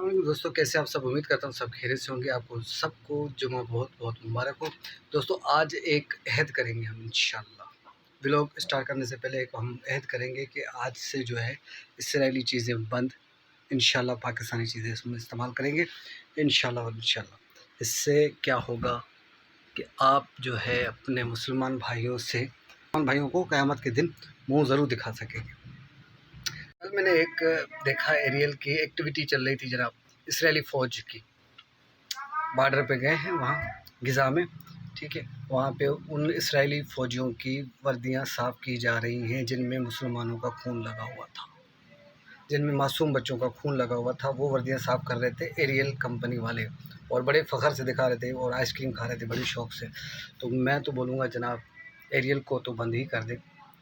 वालेकुम दोस्तों, कैसे आप सब। उम्मीद करता हूँ सब खैरियत से होंगे। आपको सबको जुमा बहुत बहुत मुबारक हो। दोस्तों आज एक अहद करेंगे हम इंशाल्लाह। व्लॉग स्टार्ट करने से पहले एक हम अहद करेंगे कि आज से जो है इसराइली चीज़ें बंद, इंशाल्लाह पाकिस्तानी चीज़ें इसमें इस्तेमाल करेंगे इंशाल्लाह और इंशाल्लाह। इससे क्या होगा कि आप जो है अपने मुसलमान भाइयों को क़यामत के दिन मुँह ज़रूर दिखा सकेंगे। कल मैंने एक देखा, एरियल की एक्टिविटी चल रही थी जनाब, इसराइली फ़ौज की। बॉर्डर पे गए हैं वहाँ गिज़ा में, ठीक है। वहाँ पे उन इसराइली फ़ौजियों की वर्दियाँ साफ़ की जा रही हैं जिनमें मुसलमानों का खून लगा हुआ था, जिनमें मासूम बच्चों का खून लगा हुआ था। वो वर्दियाँ साफ़ कर रहे थे एरियल कंपनी वाले, और बड़े फ़ख्र से दिखा रहे थे और आइसक्रीम खा रहे थे बड़ी शौक़ से। तो मैं तो बोलूँगा जनाब, एरियल को तो बंद ही कर दे।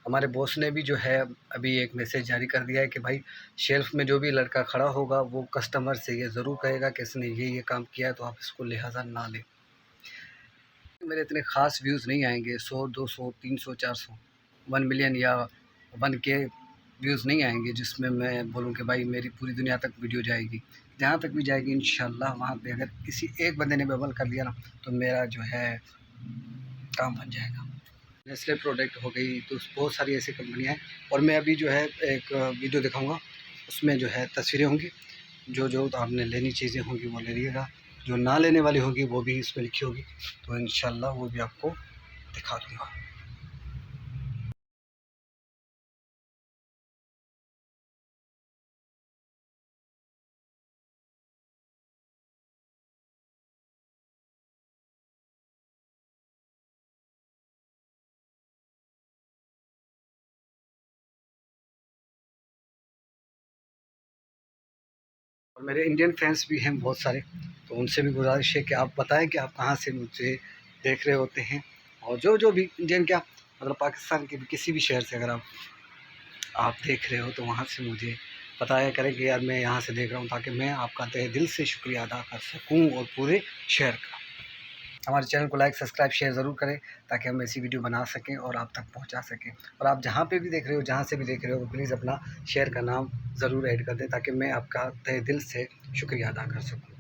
हमारे बॉस ने भी जो है अभी एक मैसेज जारी कर दिया है कि भाई शेल्फ में जो भी लड़का खड़ा होगा वो कस्टमर से ये ज़रूर कहेगा कि इसने ये काम किया है, तो आप इसको लिहाजा ना लें। मेरे इतने ख़ास व्यूज़ नहीं आएंगे, 100 200 300 400 1 मिलियन या 1K व्यूज़ नहीं आएंगे जिसमें मैं बोलूँ कि भाई मेरी पूरी दुनिया तक वीडियो जाएगी। जहाँ तक भी जाएगी इंशाल्लाह वहाँ पे अगर किसी एक बंदे ने भी अमल कर लिया ना, तो मेरा जो है काम बन जाएगा। नेस्ले प्रोडक्ट हो गई, तो बहुत सारी ऐसी कंपनियाँ हैं। और मैं अभी जो है एक वीडियो दिखाऊंगा, उसमें जो है तस्वीरें होंगी। जो आपने लेनी चीज़ें होंगी वो ले लीजिएगा, जो ना लेने वाली होगी वो भी इसमें लिखी होगी, तो इंशाल्लाह वो भी आपको दिखा दूँगा। और मेरे इंडियन फ्रेंड्स भी हैं बहुत सारे, तो उनसे भी गुजारिश है कि आप बताएं कि आप कहाँ से मुझे देख रहे होते हैं। और जो भी इंडियन, क्या मतलब पाकिस्तान के भी किसी भी शहर से अगर आप देख रहे हो, तो वहाँ से मुझे बताया करें कि यार मैं यहाँ से देख रहा हूँ, ताकि मैं आपका तहे दिल से शुक्रिया अदा कर सकूँ और पूरे शहर का। हमारे चैनल को लाइक सब्सक्राइब शेयर ज़रूर करें, ताकि हम ऐसी वीडियो बना सकें और आप तक पहुंचा सकें। और आप जहां पे भी देख रहे हो, जहां से भी देख रहे हो, प्लीज़ अपना शेयर का नाम ज़रूर ऐड कर दें, ताकि मैं आपका तहे दिल से शुक्रिया अदा कर सकूं।